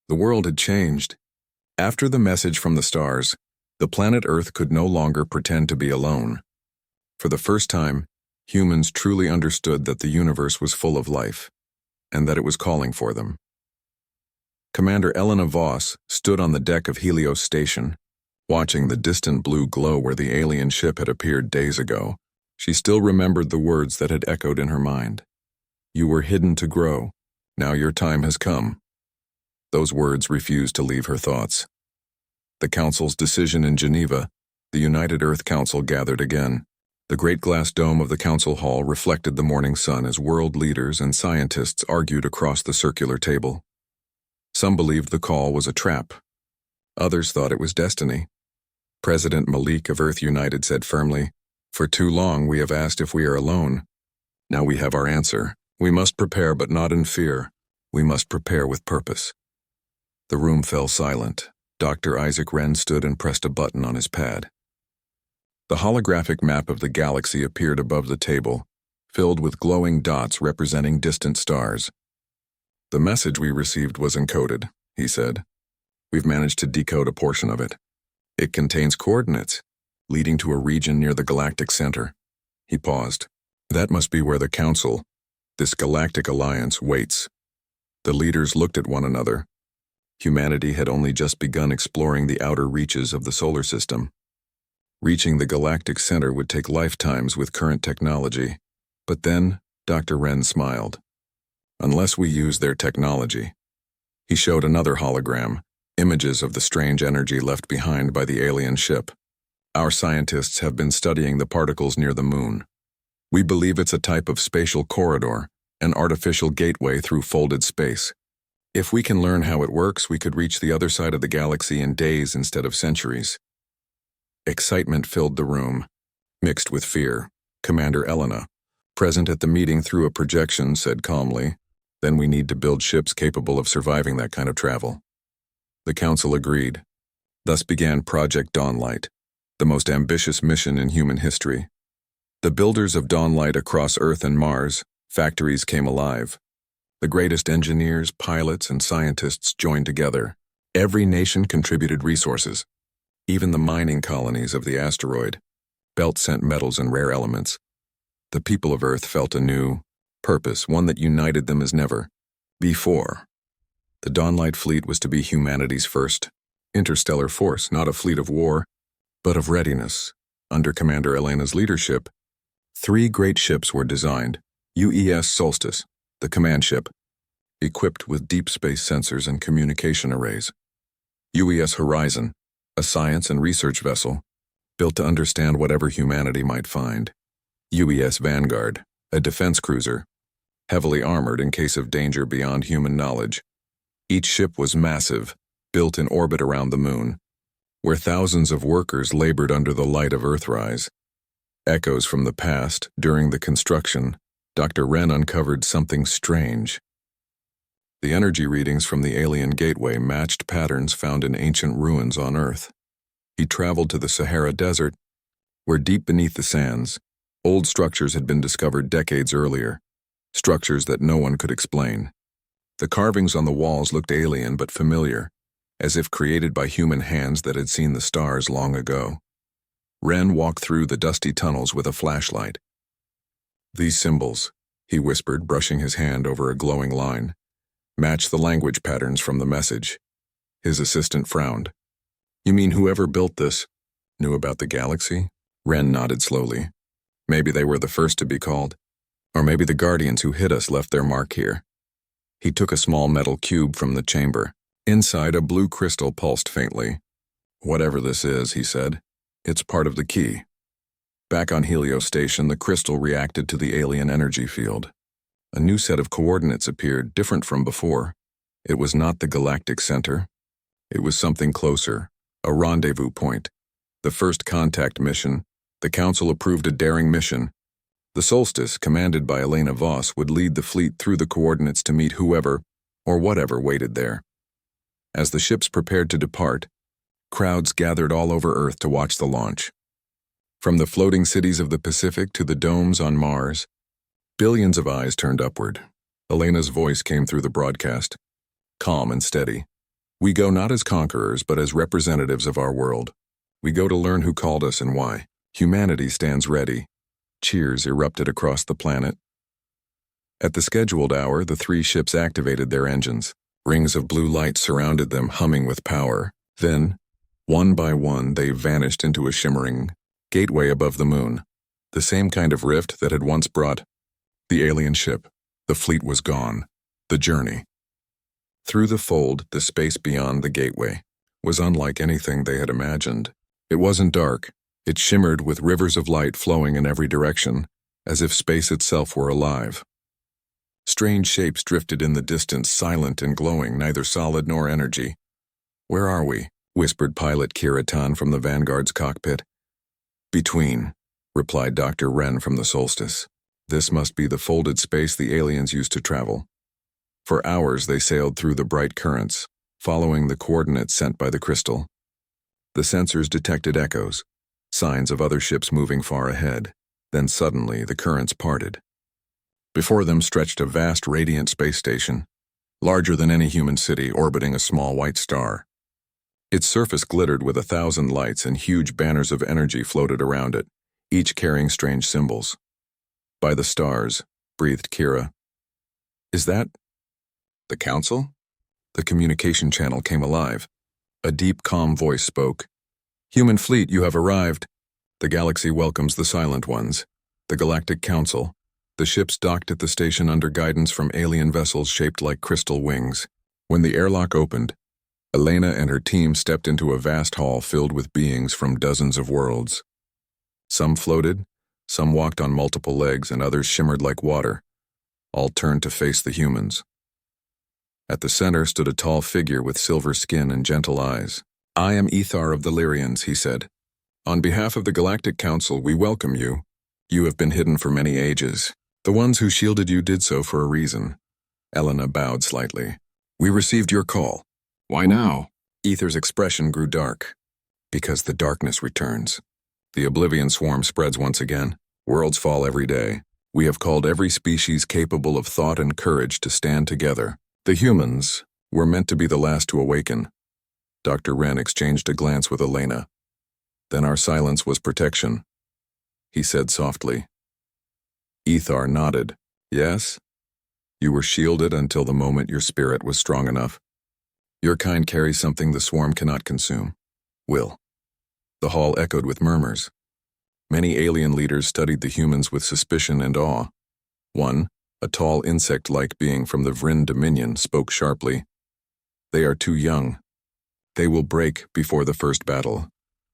The world had changed. After the message from the stars, the planet Earth could no longer pretend to be alone. For the first time, humans truly understood that the universe was full of life, and that it was calling for them. Commander Elena Voss stood on the deck of Helios Station, watching the distant blue glow where the alien ship had appeared days ago. She still remembered the words that had echoed in her mind. "You were hidden to grow. Now your time has come." Those words refused to leave her thoughts. The Council's decision in Geneva, the United Earth Council gathered again. The great glass dome of the Council Hall reflected the morning sun as world leaders and scientists argued across the circular table. Some believed the call was a trap. Others thought it was destiny. President Malik of Earth United said firmly, "For too long we have asked if we are alone. Now we have our answer. We must prepare, but not in fear. We must prepare with purpose." The room fell silent. Dr. Isaac Wren stood and pressed a button on his pad. The holographic map of the galaxy appeared above the table, filled with glowing dots representing distant stars. "The message we received was encoded," he said. "We've managed to decode a portion of it. It contains coordinates, leading to a region near the galactic center." He paused. "That must be where the Council, this galactic alliance, waits." The leaders looked at one another. Humanity had only just begun exploring the outer reaches of the solar system. Reaching the galactic center would take lifetimes with current technology. But then, Dr. Wren smiled. "Unless we use their technology." He showed another hologram, images of the strange energy left behind by the alien ship. "Our scientists have been studying the particles near the moon. We believe it's a type of spatial corridor, an artificial gateway through folded space. If we can learn how it works, we could reach the other side of the galaxy in days instead of centuries." Excitement filled the room, mixed with fear. Commander Elena, present at the meeting through a projection, said calmly, "Then we need to build ships capable of surviving that kind of travel." The Council agreed. Thus began Project Dawnlight, the most ambitious mission in human history. The builders of Dawnlight across Earth and Mars, factories came alive. The greatest engineers, pilots, and scientists joined together. Every nation contributed resources. Even the mining colonies of the asteroid belt sent metals and rare elements. The people of Earth felt a new purpose, one that united them as never before. The Dawnlight fleet was to be humanity's first interstellar force, not a fleet of war, but of readiness. Under Commander Elena's leadership, 3 great ships were designed. UES Solstice, the command ship, equipped with deep space sensors and communication arrays. UES Horizon, a science and research vessel, built to understand whatever humanity might find. UES Vanguard, a defense cruiser, heavily armored in case of danger beyond human knowledge. Each ship was massive, built in orbit around the moon, where thousands of workers labored under the light of Earthrise. Echoes from the past, during the construction, Dr. Wren uncovered something strange. The energy readings from the alien gateway matched patterns found in ancient ruins on Earth. He traveled to the Sahara Desert, where deep beneath the sands, old structures had been discovered decades earlier, structures that no one could explain. The carvings on the walls looked alien but familiar, as if created by human hands that had seen the stars long ago. Wren walked through the dusty tunnels with a flashlight. "These symbols," he whispered, brushing his hand over a glowing line, "match the language patterns from the message." His assistant frowned. "You mean whoever built this knew about the galaxy?" Wren nodded slowly. "Maybe they were the first to be called. Or maybe the Guardians who hid us left their mark here." He took a small metal cube from the chamber. Inside, a blue crystal pulsed faintly. "Whatever this is," he said, "it's part of the key." Back on Helios Station, the crystal reacted to the alien energy field. A new set of coordinates appeared, different from before. It was not the galactic center. It was something closer, a rendezvous point. The first contact mission. The Council approved a daring mission. The Solstice, commanded by Elena Voss, would lead the fleet through the coordinates to meet whoever or whatever waited there. As the ships prepared to depart, crowds gathered all over Earth to watch the launch. From the floating cities of the Pacific to the domes on Mars, billions of eyes turned upward. Elena's voice came through the broadcast, calm and steady. We go not as conquerors, but as representatives of our world. We go to learn who called us and why. Humanity stands ready. Cheers erupted across the planet. At the scheduled hour, the 3 ships activated their engines. Rings of blue light surrounded them, humming with power. Then, one by one, they vanished into a shimmering gateway above the moon. The same kind of rift that had once brought the alien ship. The fleet was gone. The journey. Through the fold, the space beyond the gateway was unlike anything they had imagined. It wasn't dark. It shimmered with rivers of light flowing in every direction, as if space itself were alive. Strange shapes drifted in the distance, silent and glowing, neither solid nor energy. "Where are we?" whispered pilot Kiratan from the Vanguard's cockpit. "Between," replied Dr. Wren from the Solstice. This must be the folded space the aliens used to travel. For hours they sailed through the bright currents, following the coordinates sent by the crystal. The sensors detected echoes, signs of other ships moving far ahead. Then suddenly the currents parted. Before them stretched a vast radiant space station, larger than any human city, orbiting a small white star. Its surface glittered with 1,000 lights, and huge banners of energy floated around it, each carrying strange symbols. "By the stars," breathed Kira. "Is that the Council?" The communication channel came alive. A deep, calm voice spoke. "Human fleet, you have arrived. The galaxy welcomes the Silent Ones, the Galactic Council." The ships docked at the station under guidance from alien vessels shaped like crystal wings. When the airlock opened, Elena and her team stepped into a vast hall filled with beings from dozens of worlds. Some floated, some walked on multiple legs, and others shimmered like water. All turned to face the humans. At the center stood a tall figure with silver skin and gentle eyes. "I am Ethar of the Lyrians," he said. "On behalf of the Galactic Council, we welcome you. You have been hidden for many ages. The ones who shielded you did so for a reason." Elena bowed slightly. "We received your call." "Why now?" Ether's expression grew dark. "Because the darkness returns. The Oblivion Swarm spreads once again. Worlds fall every day. We have called every species capable of thought and courage to stand together. The humans were meant to be the last to awaken." Dr. Wren exchanged a glance with Elena. "Then our silence was protection," he said softly. Ethar nodded. "Yes? You were shielded until the moment your spirit was strong enough. Your kind carries something the swarm cannot consume. Will." The hall echoed with murmurs. Many alien leaders studied the humans with suspicion and awe. One, a tall insect-like being from the Vryn Dominion, spoke sharply. "They are too young. They will break before the first battle."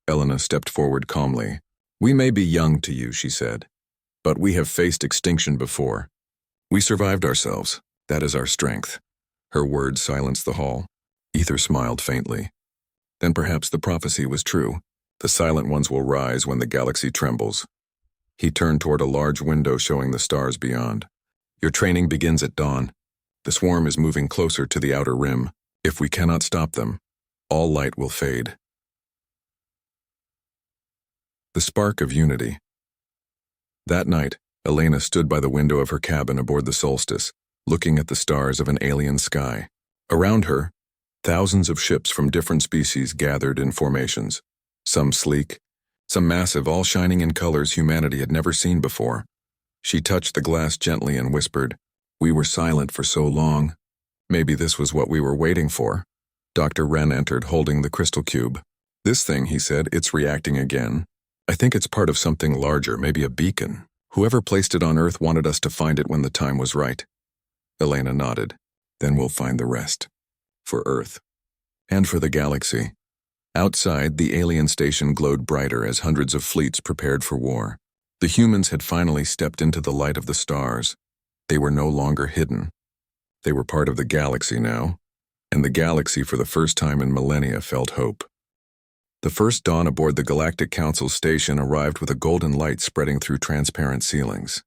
Elena stepped forward calmly. "We may be young to you," she said, "but we have faced extinction before. We survived ourselves. That is our strength." Her words silenced the hall. Ether smiled faintly. "Then perhaps the prophecy was true. The Silent Ones will rise when the galaxy trembles." He turned toward a large window showing the stars beyond. "Your training begins at dawn. The swarm is moving closer to the outer rim. If we cannot stop them, all light will fade." The spark of unity. That night, Elena stood by the window of her cabin aboard the Solstice, looking at the stars of an alien sky. Around her, thousands of ships from different species gathered in formations. Some sleek, some massive, all shining in colors humanity had never seen before. She touched the glass gently and whispered, "We were silent for so long. Maybe this was what we were waiting for." Dr. Wren entered, holding the crystal cube. "This thing," he said, "it's reacting again. I think it's part of something larger, maybe a beacon. Whoever placed it on Earth wanted us to find it when the time was right." Elena nodded. "Then we'll find the rest. For Earth. And for the galaxy." Outside, the alien station glowed brighter as hundreds of fleets prepared for war. The humans had finally stepped into the light of the stars. They were no longer hidden. They were part of the galaxy now, and the galaxy for the first time in millennia felt hope. The first dawn aboard the Galactic Council station arrived with a golden light spreading through transparent ceilings.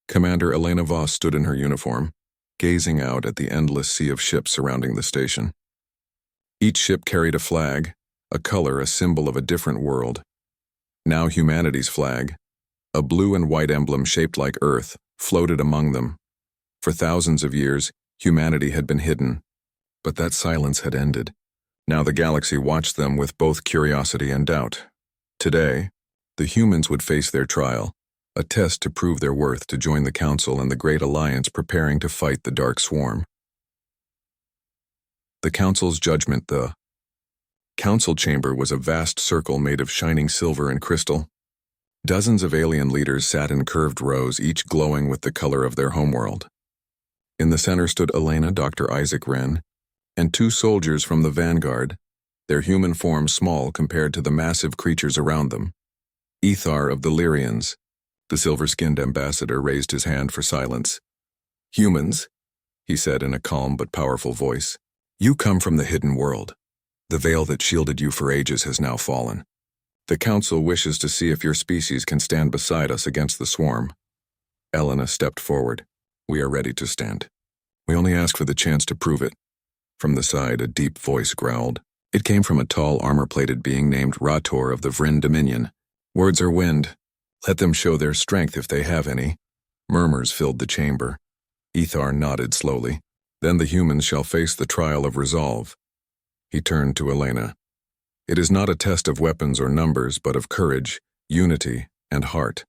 Commander Elena Voss stood in her uniform, gazing out at the endless sea of ships surrounding the station. Each ship carried a flag, a color, a symbol of a different world. Now humanity's flag, a blue and white emblem shaped like Earth, floated among them. For thousands of years, humanity had been hidden. But that silence had ended. Now the galaxy watched them with both curiosity and doubt. Today, the humans would face their trial, a test to prove their worth to join the Council and the Great Alliance preparing to fight the Dark Swarm. The Council's judgment. The Council chamber was a vast circle made of shining silver and crystal. Dozens of alien leaders sat in curved rows, each glowing with the color of their homeworld. In the center stood Elena, Dr. Isaac Wren, and two soldiers from the vanguard, their human forms small compared to the massive creatures around them. Ethar of the Lyrians, the silver-skinned ambassador, raised his hand for silence. "Humans," he said in a calm but powerful voice, "you come from the hidden world. The veil that shielded you for ages has now fallen. The Council wishes to see if your species can stand beside us against the swarm." Elena stepped forward. "We are ready to stand. We only ask for the chance to prove it." From the side, a deep voice growled. It came from a tall, armor-plated being named Rator of the Vryn Dominion. "Words are wind. Let them show their strength if they have any." Murmurs filled the chamber. Ethar nodded slowly. "Then the humans shall face the trial of resolve." He turned to Elena. "It is not a test of weapons or numbers, but of courage, unity, and heart.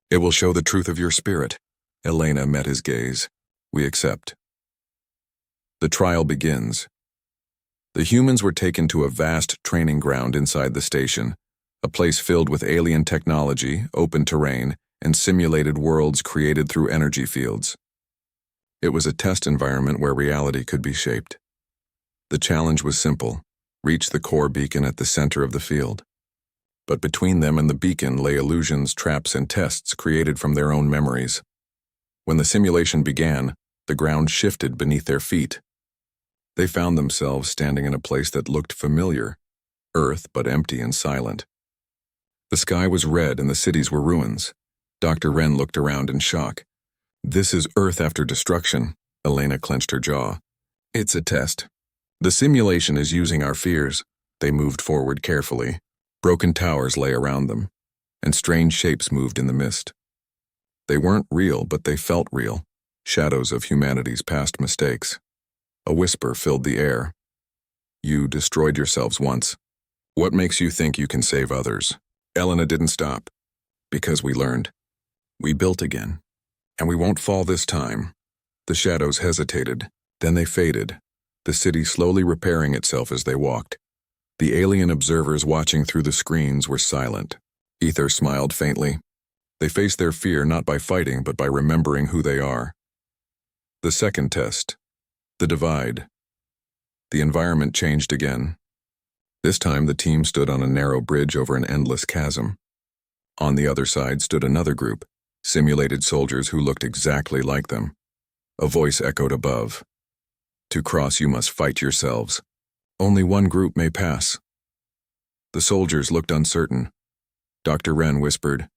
It will show the truth of your spirit." Elena met his gaze. "We accept." The trial begins. The humans were taken to a vast training ground inside the station, a place filled with alien technology, open terrain, and simulated worlds created through energy fields. It was a test environment where reality could be shaped. The challenge was simple: reach the core beacon at the center of the field. But between them and the beacon lay illusions, traps, and tests created from their own memories. When the simulation began, the ground shifted beneath their feet. They found themselves standing in a place that looked familiar, Earth but empty and silent. The sky was red and the cities were ruins. Dr. Wren looked around in shock. "This is Earth after destruction." Elena clenched her jaw. "It's a test. The simulation is using our fears." They moved forward carefully. Broken towers lay around them, and strange shapes moved in the mist. They weren't real, but they felt real, shadows of humanity's past mistakes. A whisper filled the air. "You destroyed yourselves once. What makes you think you can save others?" Elena didn't stop. "Because we learned. We built again. And we won't fall this time." The shadows hesitated. Then they faded, the city slowly repairing itself as they walked. The alien observers watching through the screens were silent. Ether smiled faintly. They faced their fear not by fighting, but by remembering who they are. The second test. The divide. The environment changed again. This time the team stood on a narrow bridge over an endless chasm. On the other side stood another group, simulated soldiers who looked exactly like them. A voice echoed above. "To cross you must fight yourselves. Only one group may pass." The soldiers looked uncertain. Dr. Wren whispered,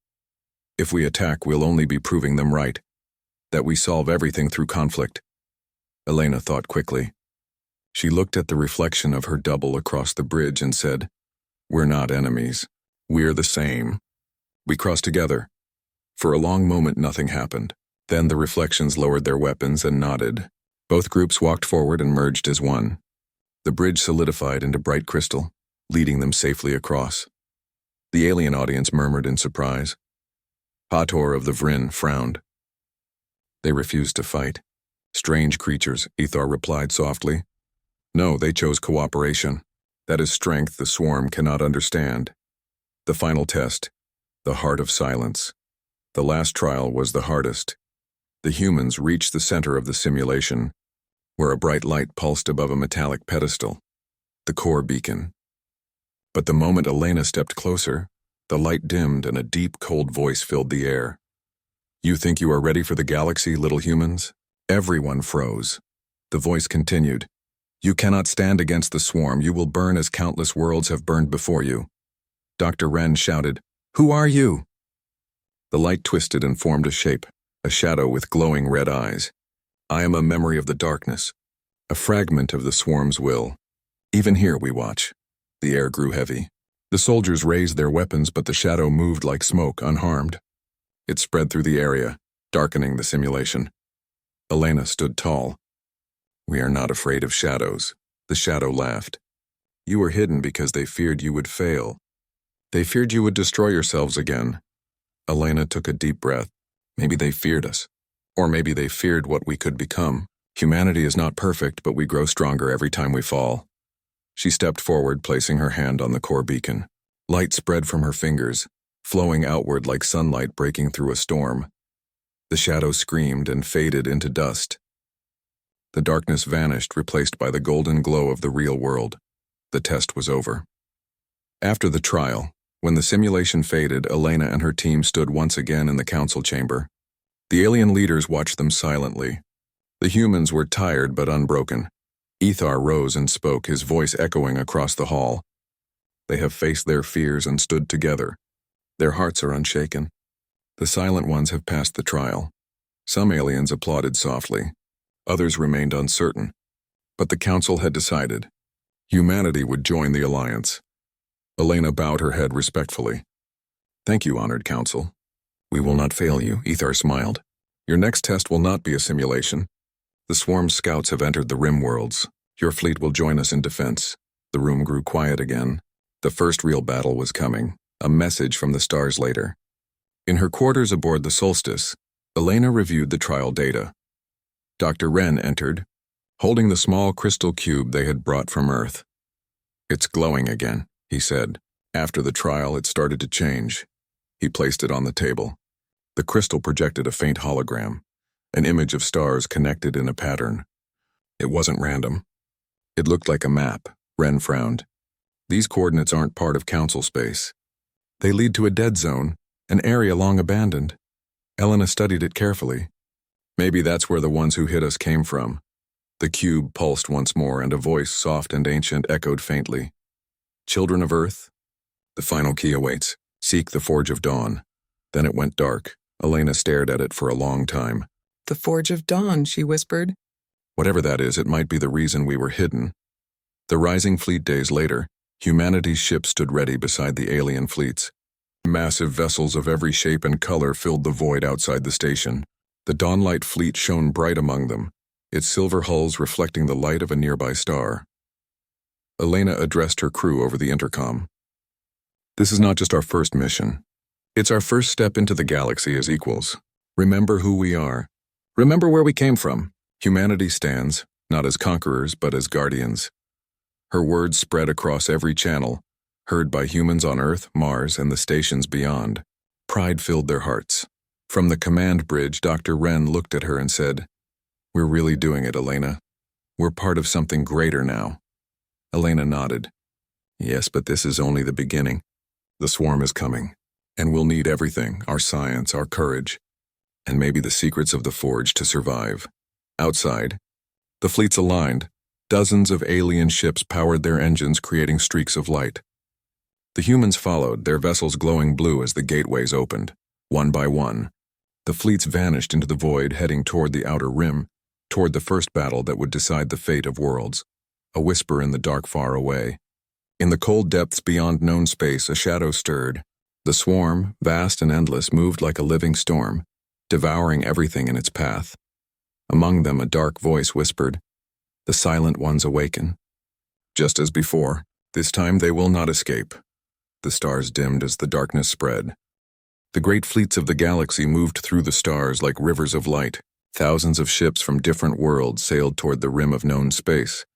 "If we attack, we'll only be proving them right. That we solve everything through conflict." Elena thought quickly. She looked at the reflection of her double across the bridge and said, "We're not enemies. We're the same." We crossed together. For a long moment nothing happened. Then the reflections lowered their weapons and nodded. Both groups walked forward and merged as one. The bridge solidified into bright crystal, leading them safely across. The alien audience murmured in surprise. Hator of the Vryn frowned. "They refused to fight. Strange creatures," Ethar replied softly. "No, they chose cooperation. That is strength the swarm cannot understand." The final test, the heart of silence. The last trial was the hardest. The humans reached the center of the simulation, where a bright light pulsed above a metallic pedestal, the core beacon. But the moment Elena stepped closer, the light dimmed and a deep, cold voice filled the air. "You think you are ready for the galaxy, little humans?" Everyone froze. The voice continued, "You cannot stand against the swarm. You will burn as countless worlds have burned before you." Dr. Wren shouted, "Who are you?" The light twisted and formed a shape, a shadow with glowing red eyes. "I am a memory of the darkness, a fragment of the swarm's will. Even here we watch." The air grew heavy. The soldiers raised their weapons, but the shadow moved like smoke, unharmed. It spread through the area, darkening the simulation. Elena stood tall. We are not afraid of shadows. The shadow laughed. You were hidden because they feared you would fail. They feared you would destroy yourselves again. Elena took a deep breath. Maybe they feared us. Or maybe they feared what we could become. Humanity is not perfect, but we grow stronger every time we fall. She stepped forward, placing her hand on the core beacon. Light spread from her fingers, flowing outward like sunlight breaking through a storm. The shadow screamed and faded into dust. The darkness vanished, replaced by the golden glow of the real world. The test was over. After the trial, when the simulation faded, Elena and her team stood once again in the council chamber. The alien leaders watched them silently. The humans were tired but unbroken. Ethar rose and spoke, his voice echoing across the hall. They have faced their fears and stood together. Their hearts are unshaken. The silent ones have passed the trial. Some aliens applauded softly. Others remained uncertain. But the council had decided. Humanity would join the alliance. Elena bowed her head respectfully. Thank you, honored council. We will not fail you, Ethar smiled. Your next test will not be a simulation. The swarm's scouts have entered the rim worlds. Your fleet will join us in defense. The room grew quiet again. The first real battle was coming, a message from the stars later. In her quarters aboard the Solstice, Elena reviewed the trial data. Dr. Wren entered, holding the small crystal cube they had brought from Earth. It's glowing again, he said. After the trial, it started to change. He placed it on the table. The crystal projected a faint hologram, an image of stars connected in a pattern. It wasn't random. It looked like a map. Wren frowned. These coordinates aren't part of council space. They lead to a dead zone, an area long abandoned. Elena studied it carefully. Maybe that's where the ones who hit us came from. The cube pulsed once more, and a voice, soft and ancient, echoed faintly. Children of Earth, the final key awaits. Seek the Forge of Dawn. Then it went dark. Elena stared at it for a long time. The Forge of Dawn, she whispered. Whatever that is, it might be the reason we were hidden. The rising fleet days later, humanity's ships stood ready beside the alien fleets. Massive vessels of every shape and color filled the void outside the station. The Dawnlight fleet shone bright among them, its silver hulls reflecting the light of a nearby star. Elena addressed her crew over the intercom. This is not just our first mission. It's our first step into the galaxy as equals. Remember who we are. Remember where we came from. Humanity stands, not as conquerors, but as guardians. Her words spread across every channel, heard by humans on Earth, Mars, and the stations beyond. Pride filled their hearts. From the command bridge, Dr. Wren looked at her and said, We're really doing it, Elena. We're part of something greater now. Elena nodded. Yes, but this is only the beginning. The swarm is coming, and we'll need everything, our science, our courage, and maybe the secrets of the Forge to survive. Outside, the fleets aligned. Dozens of alien ships powered their engines, creating streaks of light. The humans followed, their vessels glowing blue as the gateways opened. One by one, the fleets vanished into the void, heading toward the outer rim, toward the first battle that would decide the fate of worlds. A whisper in the dark far away. In the cold depths beyond known space, a shadow stirred. The swarm, vast and endless, moved like a living storm, devouring everything in its path. Among them, a dark voice whispered, The silent ones awaken. Just as before, this time they will not escape. The stars dimmed as the darkness spread. The great fleets of the galaxy moved through the stars like rivers of light. Thousands of ships from different worlds sailed toward the rim of known space,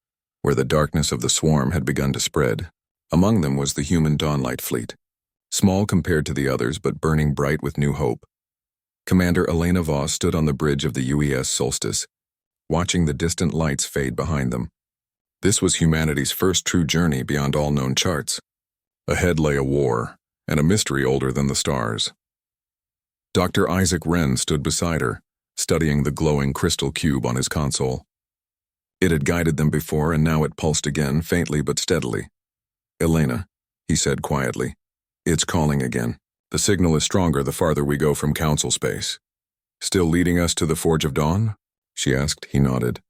where the darkness of the swarm had begun to spread. Among them was the human Dawnlight fleet, small compared to the others but burning bright with new hope. Commander Elena Voss stood on the bridge of the UES Solstice, watching the distant lights fade behind them. This was humanity's first true journey beyond all known charts. Ahead lay a war, and a mystery older than the stars. Dr. Isaac Wren stood beside her, studying the glowing crystal cube on his console. It had guided them before, and now it pulsed again, faintly but steadily. Elena, he said quietly, it's calling again. The signal is stronger the farther we go from council space. Still leading us to the Forge of Dawn? She asked. He nodded.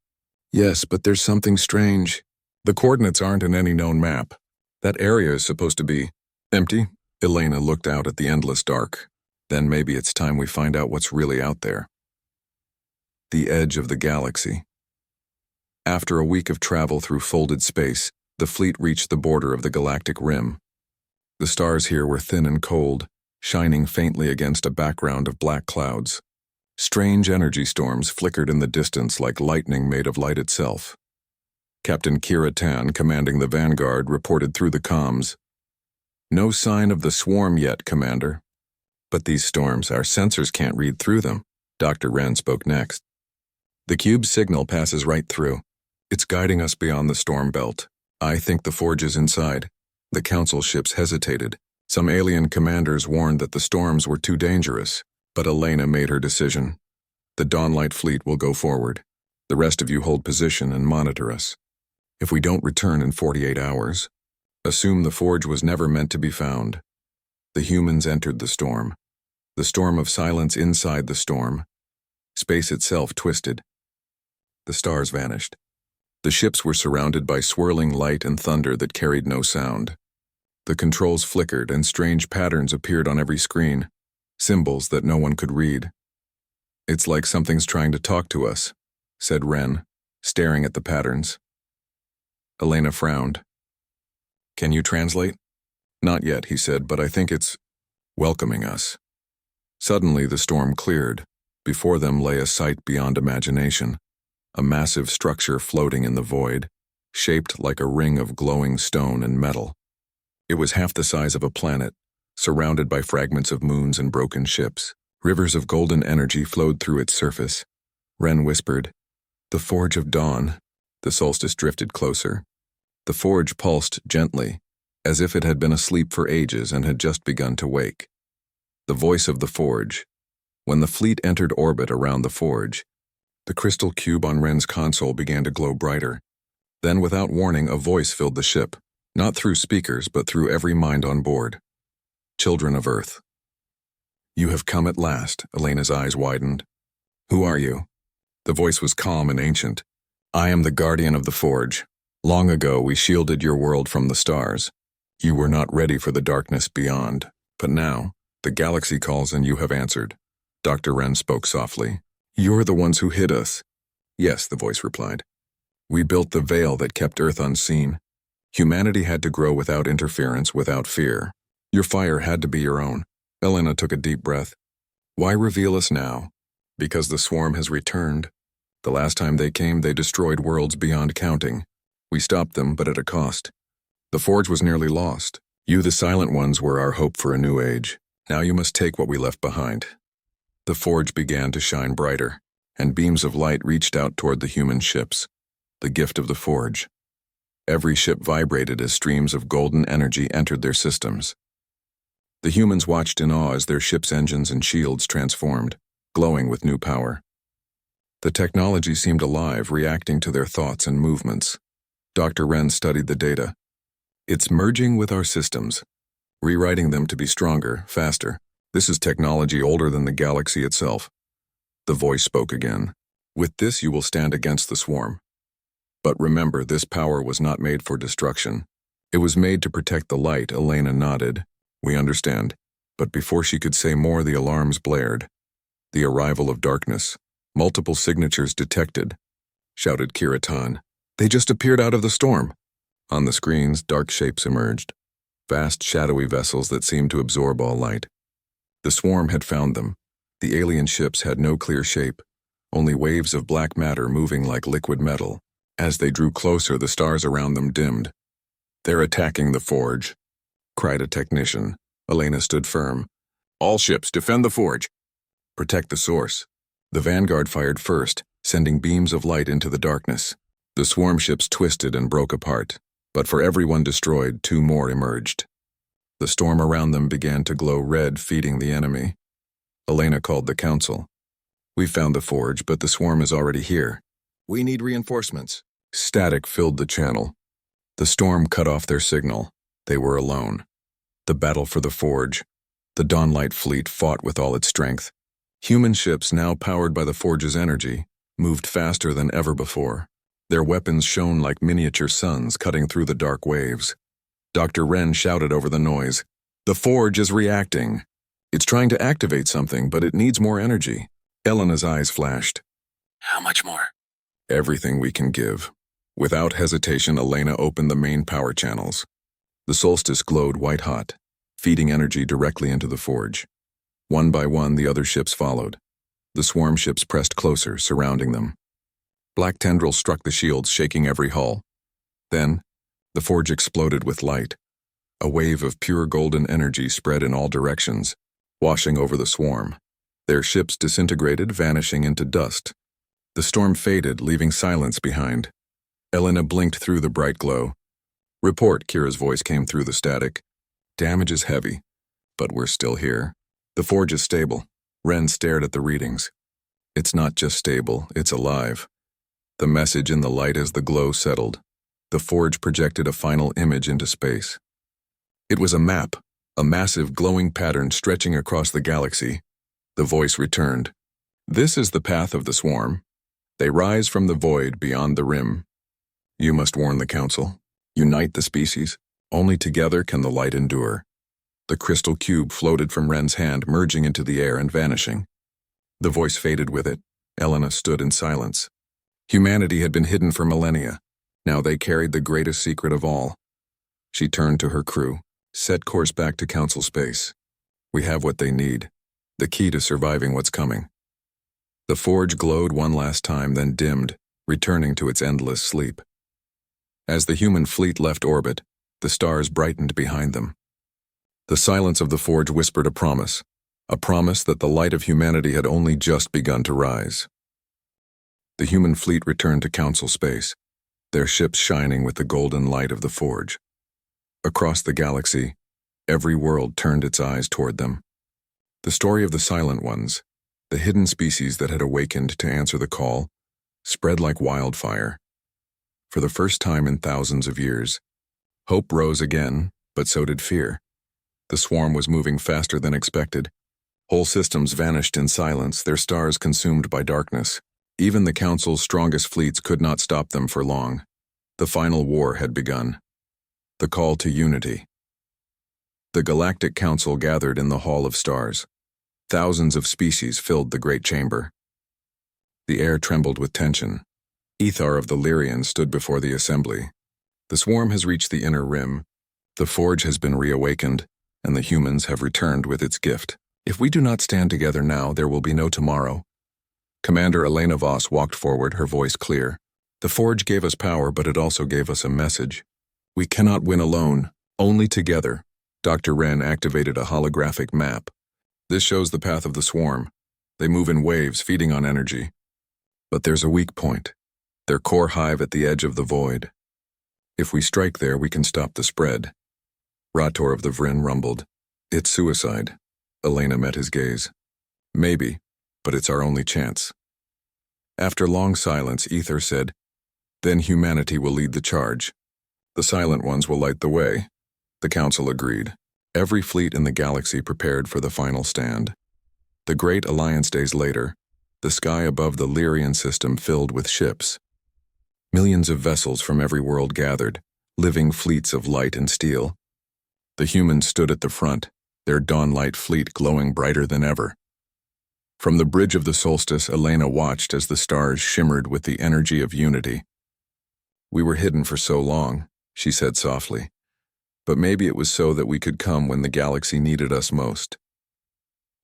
Yes, but there's something strange. The coordinates aren't in any known map. That area is supposed to be empty. Elena looked out at the endless dark. Then maybe it's time we find out what's really out there. The edge of the galaxy. After a week of travel through folded space, the fleet reached the border of the galactic rim. The stars here were thin and cold, shining faintly against a background of black clouds. Strange energy storms flickered in the distance like lightning made of light itself. Captain Kira Tan, commanding the Vanguard, reported through the comms. "No sign of the swarm yet, Commander." "But these storms, our sensors can't read through them." Dr. Wren spoke next. "The cube's signal passes right through. It's guiding us beyond the storm belt. I think the forge is inside." The council ships hesitated. Some alien commanders warned that the storms were too dangerous, but Elena made her decision. "The Dawnlight fleet will go forward. The rest of you hold position and monitor us. If we don't return in 48 hours, assume the forge was never meant to be found." The humans entered the storm of silence inside the storm. Space itself twisted. The stars vanished. The ships were surrounded by swirling light and thunder that carried no sound. The controls flickered and strange patterns appeared on every screen, symbols that no one could read. "It's like something's trying to talk to us," said Wren, staring at the patterns. Elena frowned. "Can you translate?" "Not yet," he said, "but I think it's welcoming us." Suddenly the storm cleared. Before them lay a sight beyond imagination. A massive structure floating in the void, shaped like a ring of glowing stone and metal. It was half the size of a planet, surrounded by fragments of moons and broken ships. Rivers of golden energy flowed through its surface. Wren whispered, "The Forge of Dawn." The solstice drifted closer. The forge pulsed gently, as if it had been asleep for ages and had just begun to wake. The voice of the forge. When the fleet entered orbit around the forge, the crystal cube on Wren's console began to glow brighter. Then, without warning, a voice filled the ship, not through speakers, but through every mind on board. "Children of Earth." "You have come at last," Elena's eyes widened. "Who are you?" The voice was calm and ancient. "I am the guardian of the forge. Long ago we shielded your world from the stars. You were not ready for the darkness beyond. But now, the galaxy calls and you have answered." Dr. Wren spoke softly. "You're the ones who hid us." "Yes," the voice replied. "We built the veil that kept Earth unseen. Humanity had to grow without interference, without fear. Your fire had to be your own." Elena took a deep breath. "Why reveal us now?" "Because the swarm has returned. The last time they came, they destroyed worlds beyond counting. We stopped them, but at a cost. The forge was nearly lost. You, the silent ones, were our hope for a new age. Now you must take what we left behind." The forge began to shine brighter, and beams of light reached out toward the human ships. The gift of the forge. Every ship vibrated as streams of golden energy entered their systems. The humans watched in awe as their ships' engines and shields transformed, glowing with new power. The technology seemed alive, reacting to their thoughts and movements. Dr. Wren studied the data. "It's merging with our systems, rewriting them to be stronger, faster. This is technology older than the galaxy itself." The voice spoke again. "With this you will stand against the swarm. But remember, this power was not made for destruction. It was made to protect the light." Elena nodded. "We understand." But before she could say more, the alarms blared. "The arrival of darkness. Multiple signatures detected," shouted Kiratan. "They just appeared out of the storm." On the screens, dark shapes emerged. Vast, shadowy vessels that seemed to absorb all light. The swarm had found them. The alien ships had no clear shape, only waves of black matter moving like liquid metal. As they drew closer, the stars around them dimmed. "They're attacking the forge," cried a technician. Elena stood firm. "All ships, defend the forge. Protect the source." The Vanguard fired first, sending beams of light into the darkness. The swarm ships twisted and broke apart, but for every one destroyed, 2 more emerged. The storm around them began to glow red, feeding the enemy. Elena called the council. "We found the forge, but the swarm is already here. We need reinforcements." Static filled the channel. The storm cut off their signal. They were alone. The battle for the forge. The Dawnlight fleet fought with all its strength. Human ships, now powered by the forge's energy, moved faster than ever before. Their weapons shone like miniature suns cutting through the dark waves. Dr. Wren shouted over the noise. "The forge is reacting. It's trying to activate something, but it needs more energy." Elena's eyes flashed. "How much more?" Everything we can give. Without hesitation, Elena opened the main power channels. The solstice glowed white-hot, feeding energy directly into the forge. One by one, the other ships followed. The swarm ships pressed closer, surrounding them. Black tendrils struck the shields, shaking every hull. Then, the forge exploded with light. A wave of pure golden energy spread in all directions, washing over the swarm. Their ships disintegrated, vanishing into dust. The storm faded, leaving silence behind. Elena blinked through the bright glow. "Report," Kira's voice came through the static. "Damage is heavy, but we're still here. The forge is stable." Ren stared at the readings. "It's not just stable, it's alive." The message in the light as the glow settled. The forge projected a final image into space. It was a map, a massive glowing pattern stretching across the galaxy. The voice returned. "This is the path of the swarm. They rise from the void beyond the rim. You must warn the Council. Unite the species. Only together can the light endure." The crystal cube floated from Ren's hand, merging into the air and vanishing. The voice faded with it. Elena stood in silence. Humanity had been hidden for millennia. Now they carried the greatest secret of all. She turned to her crew. "Set course back to Council space. We have what they need. The key to surviving what's coming." The forge glowed one last time, then dimmed, returning to its endless sleep. As the human fleet left orbit, the stars brightened behind them. The silence of the forge whispered a promise that the light of humanity had only just begun to rise. The human fleet returned to Council space, their ships shining with the golden light of the forge. Across the galaxy, every world turned its eyes toward them. The story of the Silent Ones, the hidden species that had awakened to answer the call, spread like wildfire. For the first time in thousands of years, hope rose again, but so did fear. The swarm was moving faster than expected. Whole systems vanished in silence, their stars consumed by darkness. Even the Council's strongest fleets could not stop them for long. The final war had begun. The call to unity. The Galactic Council gathered in the Hall of Stars. Thousands of species filled the great chamber. The air trembled with tension. Ethar of the Lyrians stood before the assembly. "The swarm has reached the inner rim. The forge has been reawakened, and the humans have returned with its gift. If we do not stand together now, there will be no tomorrow." Commander Elena Voss walked forward, her voice clear. "The forge gave us power, but it also gave us a message. We cannot win alone, only together." Dr. Ren activated a holographic map. "This shows the path of the swarm. They move in waves, feeding on energy. But there's a weak point. Their core hive at the edge of the void. If we strike there, we can stop the spread." Rator of the Vryn rumbled. "It's suicide." Elena met his gaze. "Maybe, but it's our only chance." After long silence, Ether said, "Then humanity will lead the charge. The Silent Ones will light the way." The Council agreed. Every fleet in the galaxy prepared for the final stand. The Great Alliance days later, the sky above the Lyrian system filled with ships. Millions of vessels from every world gathered, living fleets of light and steel. The humans stood at the front, their dawn-light fleet glowing brighter than ever. From the bridge of the solstice, Elena watched as the stars shimmered with the energy of unity. "We were hidden for so long," she said softly. "But maybe it was so that we could come when the galaxy needed us most."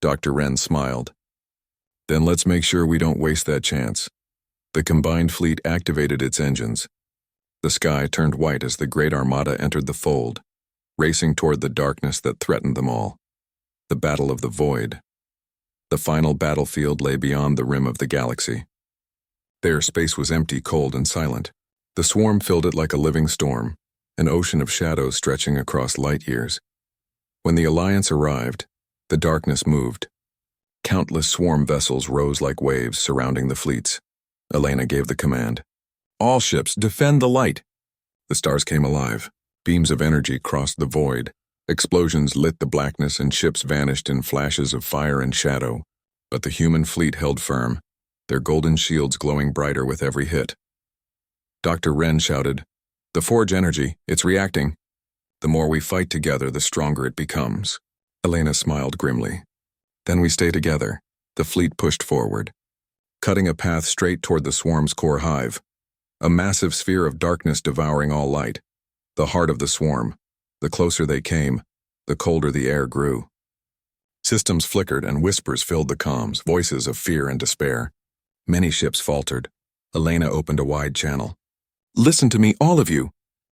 Dr. Ren smiled. "Then let's make sure we don't waste that chance." The combined fleet activated its engines. The sky turned white as the great armada entered the fold, racing toward the darkness that threatened them all. The Battle of the Void. The final battlefield lay beyond the rim of the galaxy. There, space was empty, cold, and silent. The swarm filled it like a living storm, an ocean of shadows stretching across light years. When the Alliance arrived, the darkness moved. Countless swarm vessels rose like waves surrounding the fleets. Elena gave the command. "All ships, defend the light!" The stars came alive. Beams of energy crossed the void. Explosions lit the blackness and ships vanished in flashes of fire and shadow. But the human fleet held firm, their golden shields glowing brighter with every hit. Dr. Ren shouted, "The forge energy, it's reacting. The more we fight together, the stronger it becomes." Elena smiled grimly. "Then we stay together." The fleet pushed forward. cutting a path straight toward the swarm's core hive. A massive sphere of darkness devouring all light. The heart of the swarm. The closer they came, the colder the air grew. Systems flickered and whispers filled the comms, voices of fear and despair. Many ships faltered. Elena opened a wide channel. "Listen to me, all of you.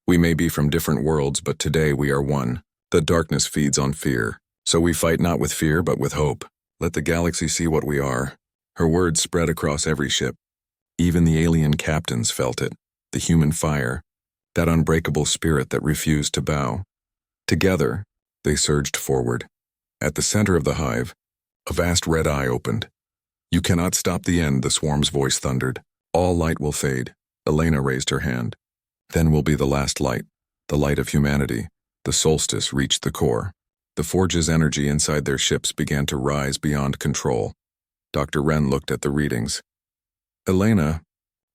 We may be from different worlds, but today we are one. The darkness feeds on fear. So we fight not with fear, but with hope. Let the galaxy see what we are." Her words spread across every ship. Even the alien captains felt it. The human fire. That unbreakable spirit that refused to bow. Together, they surged forward. At the center of the hive, a vast red eye opened. "You cannot stop the end," the swarm's voice thundered. "All light will fade." Elena raised her hand. "Then will be the last light, the light of humanity." The solstice reached the core. The Forge's energy inside their ships began to rise beyond control. Dr. Wren looked at the readings. "Elena,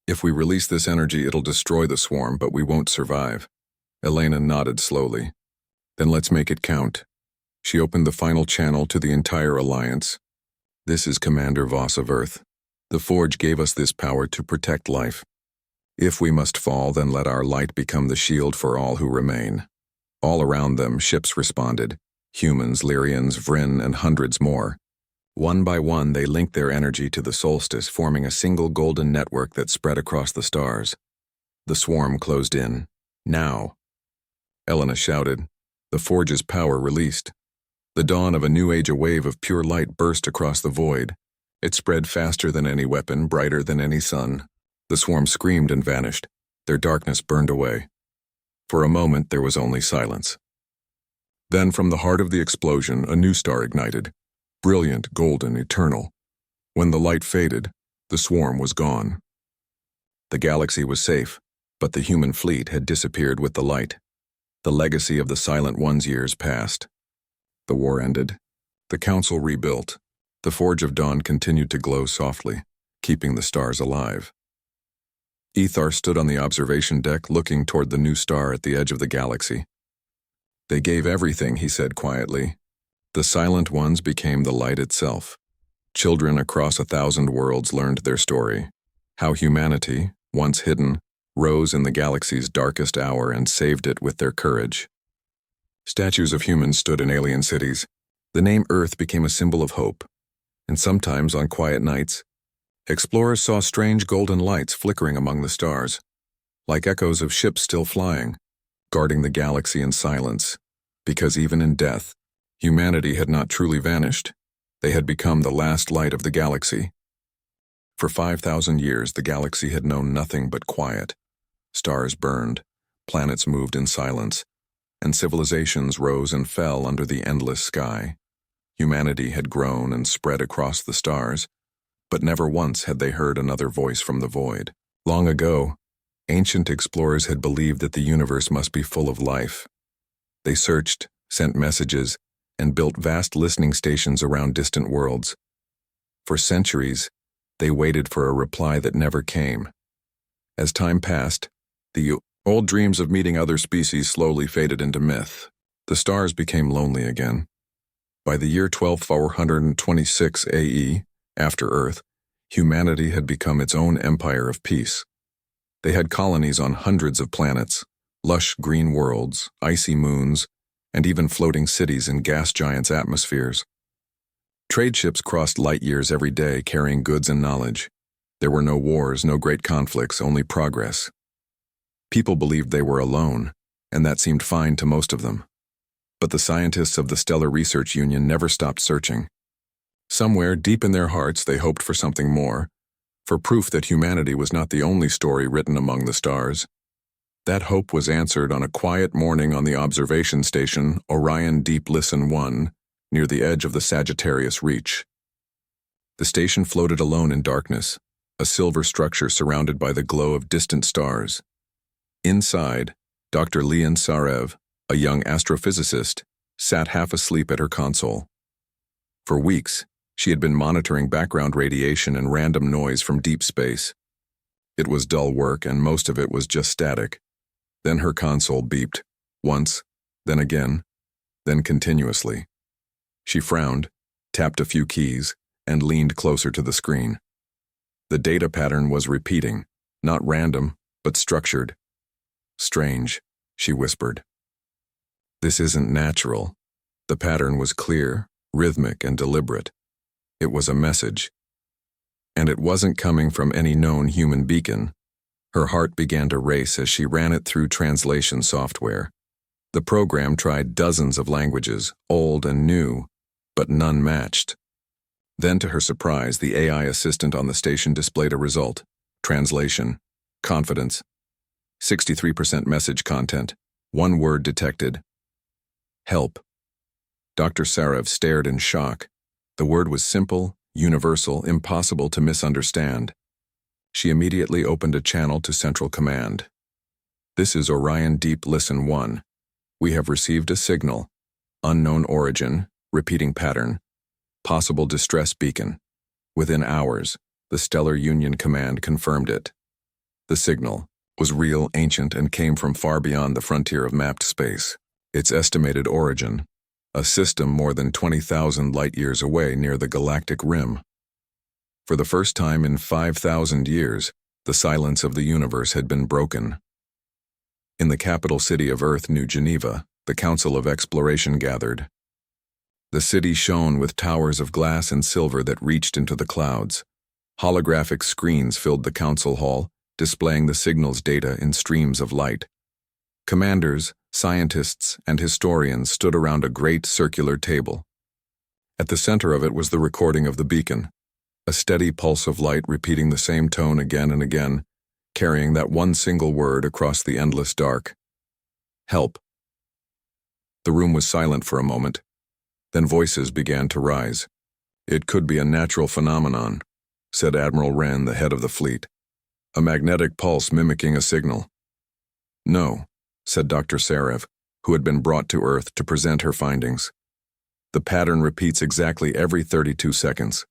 if we release this energy, it'll destroy the swarm, but we won't survive." Elena nodded slowly. "Then let's make it count." She opened the final channel to the entire Alliance. "This is Commander Voss of Earth. The Forge gave us this power to protect life. If we must fall, then let our light become the shield for all who remain." All around them, ships responded. Humans, Lyrians, Vryn, and hundreds more. One by one, they linked their energy to the solstice, forming a single golden network that spread across the stars. The swarm closed in. "Now!" Elena shouted. The Forge's power released. The dawn of a new age, a wave of pure light burst across the void. It spread faster than any weapon, brighter than any sun. The swarm screamed and vanished. Their darkness burned away. For a moment, there was only silence. Then, from the heart of the explosion, a new star ignited. Brilliant, golden, eternal. When the light faded, the swarm was gone. The galaxy was safe, but the human fleet had disappeared with the light. The legacy of the Silent One's years passed. The war ended. The Council rebuilt. The Forge of Dawn continued to glow softly, keeping the stars alive. Ethar stood on the observation deck, looking toward the new star at the edge of the galaxy. "They gave everything," he said quietly. "The Silent Ones became the light itself." Children across 1,000 worlds learned their story. How humanity, once hidden, rose in the galaxy's darkest hour and saved it with their courage. Statues of humans stood in alien cities. The name Earth became a symbol of hope. And sometimes, on quiet nights, explorers saw strange golden lights flickering among the stars, like echoes of ships still flying, guarding the galaxy in silence, because even in death, humanity had not truly vanished. They had become the last light of the galaxy. For 5,000 years, the galaxy had known nothing but quiet. Stars burned, planets moved in silence, and civilizations rose and fell under the endless sky. Humanity had grown and spread across the stars, but never once had they heard another voice from the void. Long ago, ancient explorers had believed that the universe must be full of life. They searched, sent messages, and built vast listening stations around distant worlds. For centuries, they waited for a reply that never came. As time passed, the old dreams of meeting other species slowly faded into myth. The stars became lonely again. By the year 12426 AE, after Earth, humanity had become its own empire of peace. They had colonies on hundreds of planets, lush green worlds, icy moons, and even floating cities in gas giants' atmospheres. Trade ships crossed light years every day carrying goods and knowledge. There were no wars, no great conflicts, only progress. People believed they were alone, and that seemed fine to most of them. But the scientists of the Stellar Research Union never stopped searching. Somewhere deep in their hearts, they hoped for something more, for proof that humanity was not the only story written among the stars. That hope was answered on a quiet morning on the observation station Orion Deep Listen 1, near the edge of the Sagittarius Reach. The station floated alone in darkness, a silver structure surrounded by the glow of distant stars. Inside, Dr. Leon Sarev, a young astrophysicist, sat half asleep at her console. For weeks, she had been monitoring background radiation and random noise from deep space. It was dull work, and most of it was just static. Then her console beeped, once, then again, then continuously. She frowned, tapped a few keys, and leaned closer to the screen. The data pattern was repeating, not random, but structured. Strange, she whispered. This isn't natural. The pattern was clear, rhythmic, and deliberate. It was a message. And it wasn't coming from any known human beacon. Her heart began to race as she ran it through translation software. The program tried dozens of languages, old and new, but none matched. Then, to her surprise, the AI assistant on the station displayed a result. Translation. Confidence. 63% message content. 1 word detected. Help. Dr. Sarev stared in shock. The word was simple, universal, impossible to misunderstand. She immediately opened a channel to Central Command. This is Orion Deep Listen 1. We have received a signal. Unknown origin, repeating pattern. Possible distress beacon. Within hours, the Stellar Union Command confirmed it. The signal was real, ancient, and came from far beyond the frontier of mapped space. Its estimated origin, a system more than 20,000 light-years away near the galactic rim. For the first time in 5,000 years, the silence of the universe had been broken. In the capital city of Earth, New Geneva, the Council of Exploration gathered. The city shone with towers of glass and silver that reached into the clouds. Holographic screens filled the council hall, displaying the signal's data in streams of light. Commanders, scientists, and historians stood around a great circular table. At the center of it was the recording of the beacon, a steady pulse of light repeating the same tone again and again, carrying that one single word across the endless dark. Help. The room was silent for a moment. Then voices began to rise. It could be a natural phenomenon, said Admiral Wren, the head of the fleet. A magnetic pulse mimicking a signal. No, said Dr. Sarev, who had been brought to Earth to present her findings. The pattern repeats exactly every 32 seconds.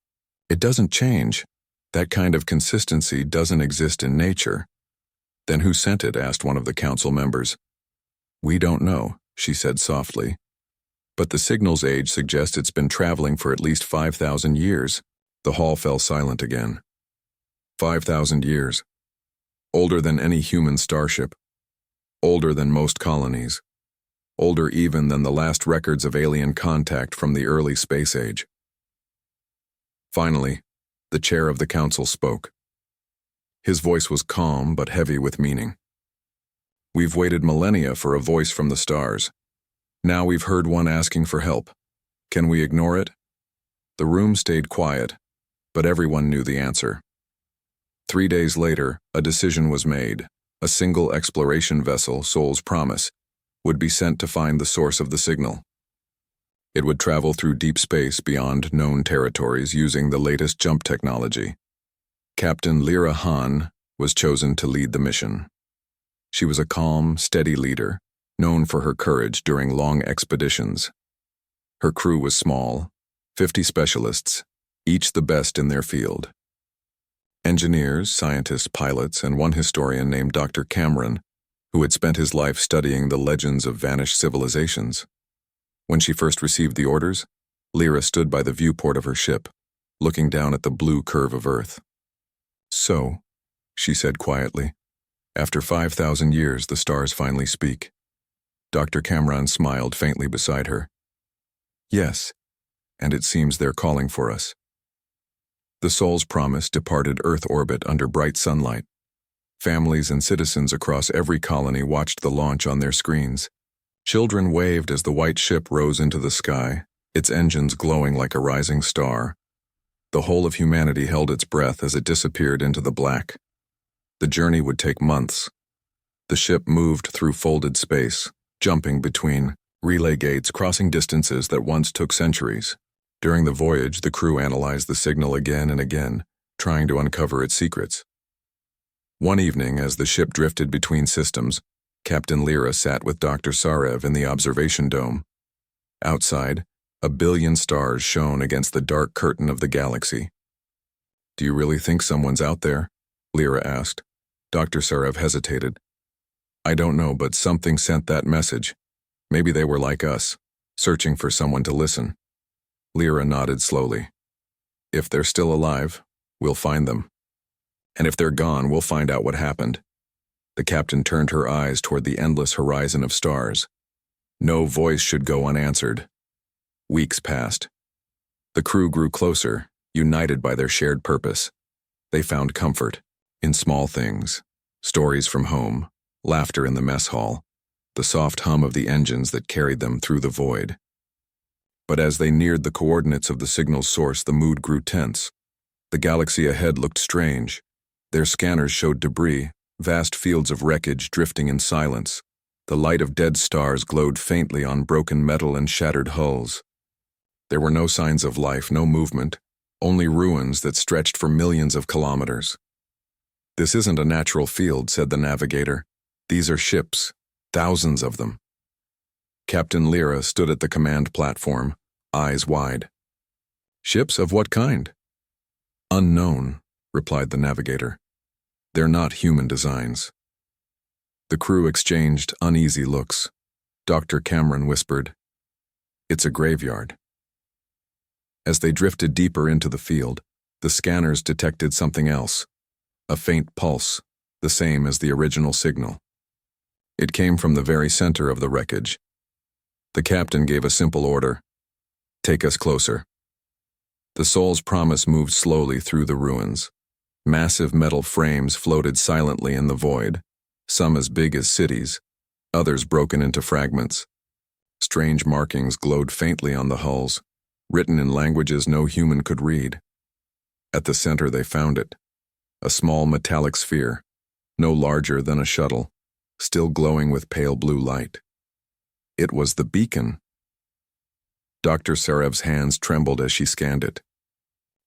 It doesn't change. That kind of consistency doesn't exist in nature. Then who sent it? Asked one of the council members. We don't know, she said softly. But the signal's age suggests it's been traveling for at least 5,000 years. The hall fell silent again. 5,000 years. Older than any human starship. Older than most colonies. Older even than the last records of alien contact from the early space age. Finally, the chair of the council spoke. His voice was calm but heavy with meaning. We've waited millennia for a voice from the stars. Now we've heard one asking for help. Can we ignore it? The room stayed quiet, but everyone knew the answer. 3 days later, a decision was made. A single exploration vessel, Soul's Promise, would be sent to find the source of the signal. It would travel through deep space beyond known territories using the latest jump technology. Captain Lyra Hahn was chosen to lead the mission. She was a calm, steady leader, known for her courage during long expeditions. Her crew was small, 50 specialists, each the best in their field. Engineers, scientists, pilots, and one historian named Dr. Cameron, who had spent his life studying the legends of vanished civilizations. When she first received the orders, Lyra stood by the viewport of her ship, looking down at the blue curve of Earth. So, she said quietly, after 5,000 years the stars finally speak. Dr. Cameron smiled faintly beside her. Yes, and it seems they're calling for us. The Soul's Promise departed Earth orbit under bright sunlight. Families and citizens across every colony watched the launch on their screens. Children waved as the white ship rose into the sky, its engines glowing like a rising star. The whole of humanity held its breath as it disappeared into the black. The journey would take months. The ship moved through folded space, jumping between relay gates, crossing distances that once took centuries. During the voyage, the crew analyzed the signal again and again, trying to uncover its secrets. One evening, as the ship drifted between systems, Captain Lyra sat with Dr. Sarev in the observation dome. Outside, 1 billion stars shone against the dark curtain of the galaxy. Do you really think someone's out there? Lyra asked. Dr. Sarev hesitated. I don't know, but something sent that message. Maybe they were like us, searching for someone to listen. Lyra nodded slowly. If they're still alive, we'll find them. And if they're gone, we'll find out what happened. The captain turned her eyes toward the endless horizon of stars. No voice should go unanswered. Weeks passed. The crew grew closer, united by their shared purpose. They found comfort in small things, stories from home, laughter in the mess hall, the soft hum of the engines that carried them through the void. But as they neared the coordinates of the signal's source, the mood grew tense. The galaxy ahead looked strange. Their scanners showed debris, vast fields of wreckage drifting in silence. The light of dead stars glowed faintly on broken metal and shattered hulls. There were no signs of life, no movement, only ruins that stretched for millions of kilometers. "This isn't a natural field," said the navigator. "These are ships, thousands of them." Captain Lyra stood at the command platform, eyes wide. "Ships of what kind?" "Unknown," replied the navigator. "They're not human designs." The crew exchanged uneasy looks. Dr. Cameron whispered, "It's a graveyard." As they drifted deeper into the field, the scanners detected something else, a faint pulse, the same as the original signal. It came from the very center of the wreckage. The captain gave a simple order: "Take us closer." The Soul's Promise moved slowly through the ruins. Massive metal frames floated silently in the void, some as big as cities, others broken into fragments. Strange markings glowed faintly on the hulls, written in languages no human could read. At the center they found it, a small metallic sphere, no larger than a shuttle, still glowing with pale blue light. It was the beacon. Dr. Sarev's hands trembled as she scanned it.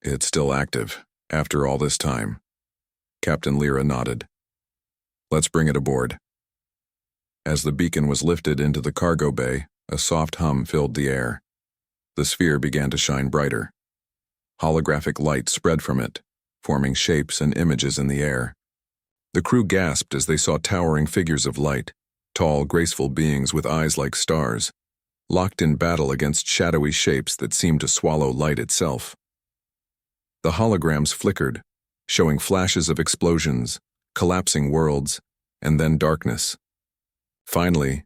"It's still active, after all this time." Captain Lyra nodded. "Let's bring it aboard." As the beacon was lifted into the cargo bay, a soft hum filled the air. The sphere began to shine brighter. Holographic light spread from it, forming shapes and images in the air. The crew gasped as they saw towering figures of light, tall, graceful beings with eyes like stars, locked in battle against shadowy shapes that seemed to swallow light itself. The holograms flickered, showing flashes of explosions, collapsing worlds, and then darkness. Finally,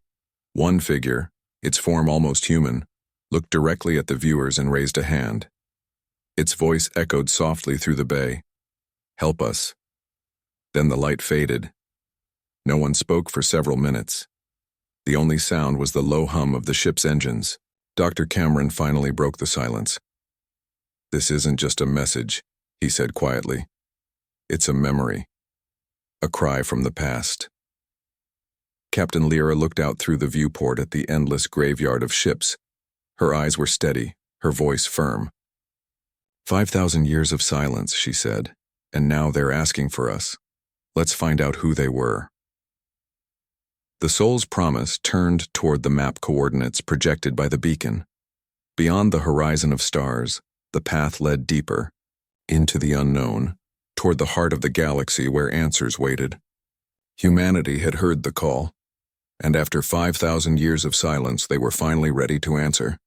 one figure, its form almost human, looked directly at the viewers and raised a hand. Its voice echoed softly through the bay. "Help us." Then the light faded. No one spoke for several minutes. The only sound was the low hum of the ship's engines. Dr. Cameron finally broke the silence. "This isn't just a message," he said quietly. "It's a memory. A cry from the past." Captain Lyra looked out through the viewport at the endless graveyard of ships. Her eyes were steady, her voice firm. 5,000 years of silence," she said, "and now they're asking for us. Let's find out who they were." The Soul's Promise turned toward the map coordinates projected by the beacon. Beyond the horizon of stars, the path led deeper, into the unknown, toward the heart of the galaxy where answers waited. Humanity had heard the call, and after 5,000 years of silence, they were finally ready to answer.